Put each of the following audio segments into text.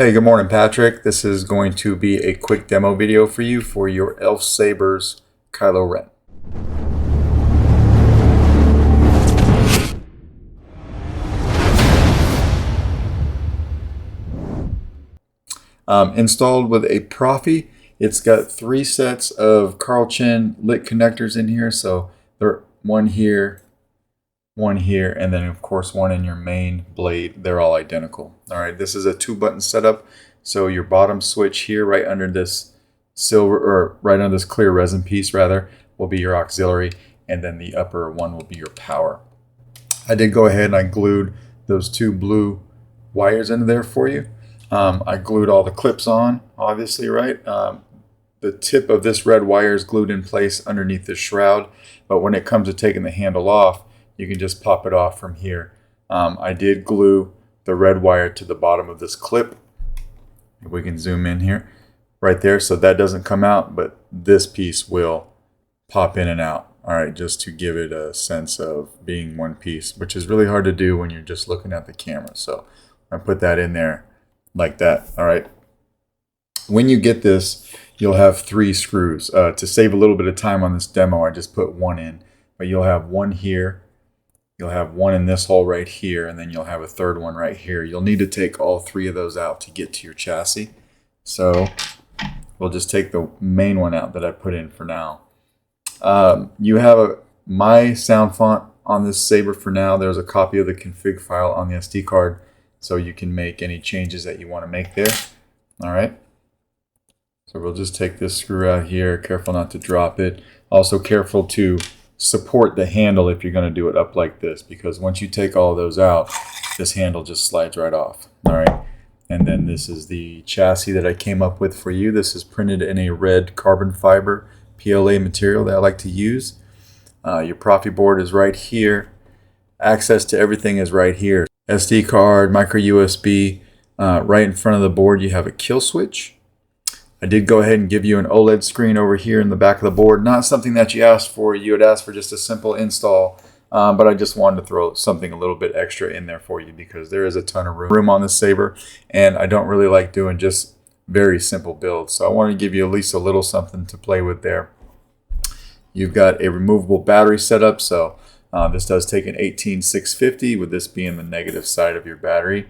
Hey, good morning, Patrick. This is going to be a quick demo video for you for your Elf Sabers Kylo Ren. Installed with a Proffie. It's got 3 sets of Carl Chen lit connectors in here. So there one here, and then of course one in your main blade. They're all identical. All right, this is a 2-button setup. So your bottom switch here, right under this silver, or right under this clear resin piece rather, will be your auxiliary, and then the upper one will be your power. I did go ahead and I glued those 2 blue wires into there for you. I glued all the clips on, obviously, right? The tip of this red wire is glued in place underneath the shroud, but when it comes to taking the handle off, you can just pop it off from here. I did glue the red wire to the bottom of this clip. If we can zoom in here, right there, so that doesn't come out, but this piece will pop in and out. All right, just to give it a sense of being one piece, which is really hard to do when you're just looking at the camera. So I put that in there like that. All right. When you get this, you'll have 3 screws. To save a little bit of time on this demo, I just put 1 in, but you'll have 1 here. You'll have 1 in this hole right here, and then you'll have a 3rd one right here. You'll need to take all 3 of those out to get to your chassis. So we'll just take the main one out that I put in for now. You have my sound font on this Saber for now. There's a copy of the config file on the SD card, so you can make any changes that you want to make there. All right. So we'll just take this screw out here. Careful not to drop it. Also careful to support the handle if you're going to do it up like this, because once you take all of those out, this handle just slides right off. All right. And then this is the chassis that I came up with for you. This is printed in a red carbon fiber PLA material that I like to use. Your Proffie board is right here. Access to everything is right here. SD card, micro USB. Right in front of the board you have a kill switch. I did go ahead and give you an OLED screen over here in the back of the board. Not something that you asked for. You had asked for just a simple install, but I just wanted to throw something a little bit extra in there for you because there is a ton of room on this Saber, and I don't really like doing just very simple builds. So I wanted to give you at least a little something to play with there. You've got a removable battery setup, so this does take an 18650, with this being the negative side of your battery.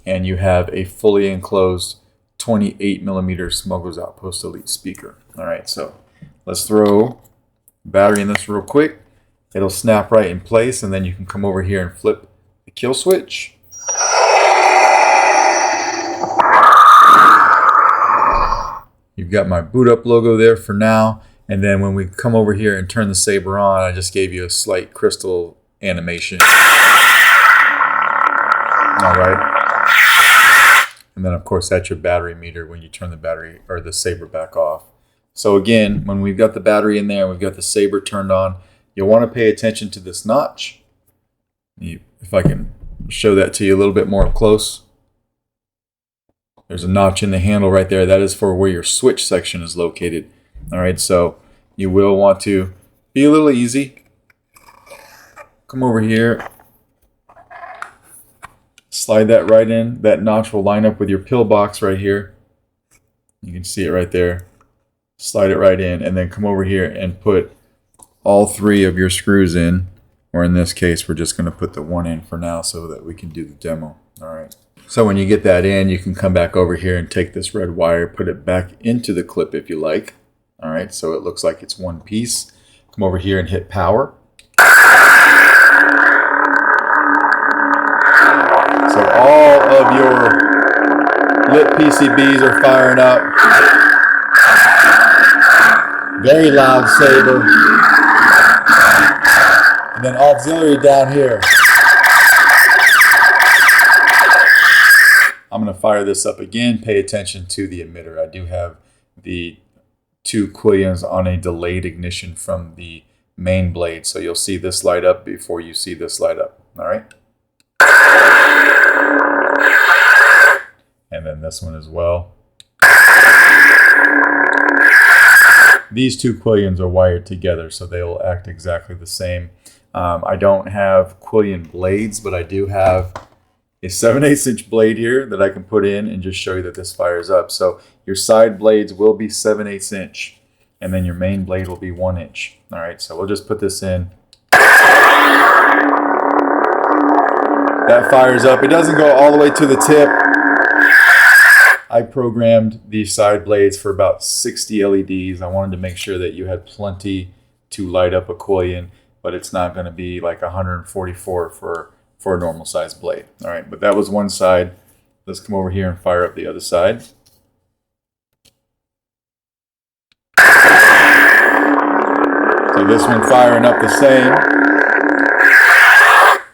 And you have a fully enclosed 28mm Smuggler's Outpost Elite speaker. All right, so let's throw battery in this real quick. It'll snap right in place, and then you can come over here and flip the kill switch. You've got my boot up logo there for now, and then when we come over here and turn the Saber on, I just gave you a slight crystal animation. All right. And then, of course, that's your battery meter when you turn the battery or the Saber back off. So again, when we've got the battery in there, we've got the Saber turned on, you'll want to pay attention to this notch. If I can show that to you a little bit more up close. There's a notch in the handle right there. That is for where your switch section is located. All right, so you will want to be a little easy. Come over here. Slide that right in. That notch will line up with your pillbox right here. You can see it right there. Slide it right in, and then come over here and put all 3 of your screws in. Or in this case, we're just going to put the 1 in for now so that we can do the demo. All right. So when you get that in, you can come back over here and take this red wire, put it back into the clip if you like. All right, so it looks like it's one piece. Come over here and hit power. So all of your lit PCBs are firing up. Very loud Saber. And then auxiliary down here. I'm going to fire this up again. Pay attention to the emitter. I do have the 2 quillions on a delayed ignition from the main blade. So you'll see this light up before you see this light up. All right. And then this one as well. These 2 quillions are wired together, so they will act exactly the same. I don't have quillion blades, but I do have a 7/8 inch blade here that I can put in and just show you that this fires up. So your side blades will be 7/8 inch, and then your main blade will be 1 inch. All right, so we'll just put this in. That fires up. It doesn't go all the way to the tip. I programmed these side blades for about 60 LEDs. I wanted to make sure that you had plenty to light up a quillion, but it's not going to be like 144 for a normal size blade. All right, but that was one side. Let's come over here and fire up the other side. So this one firing up the same.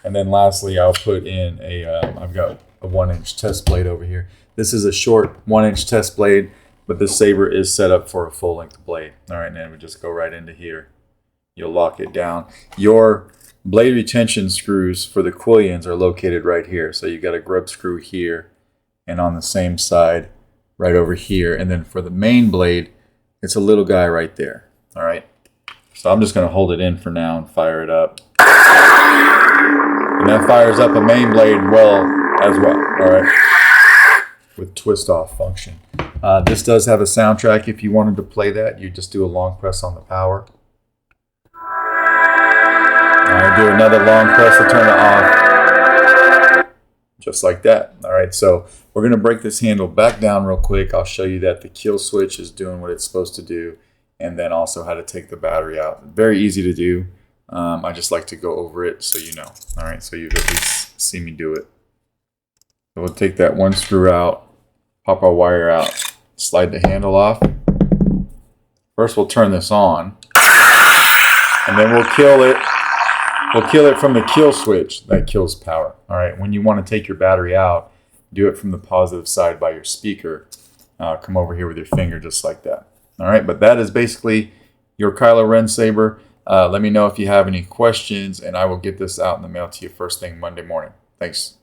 And then lastly, I'll put in I've got a 1 inch test blade over here. This is a short 1 inch test blade, but this saber is set up for a full length blade. All right, now we just go right into here. You'll lock it down. Your blade retention screws for the quillions are located right here. So you got a grub screw here and on the same side right over here. And then for the main blade, it's a little guy right there. All right. So I'm just going to hold it in for now and fire it up. And that fires up a main blade as well. All right. With twist off function. This does have a soundtrack. If you wanted to play that, you just do a long press on the power. I'll do another long press to turn it off. Just like that. All right, so we're going to break this handle back down real quick. I'll show you that the kill switch is doing what it's supposed to do, and then also how to take the battery out. Very easy to do. I just like to go over it so you know. All right, so you've at least seen me do it. So we'll take that one screw out, pop our wire out, slide the handle off. First we'll turn this on, and then we'll kill it. We'll kill it from the kill switch that kills power. All right, when you want to take your battery out, do it from the positive side by your speaker. Come over here with your finger just like that. All right, but that is basically your Kylo Ren saber. Let me know if you have any questions, and I will get this out in the mail to you first thing Monday morning. Thanks.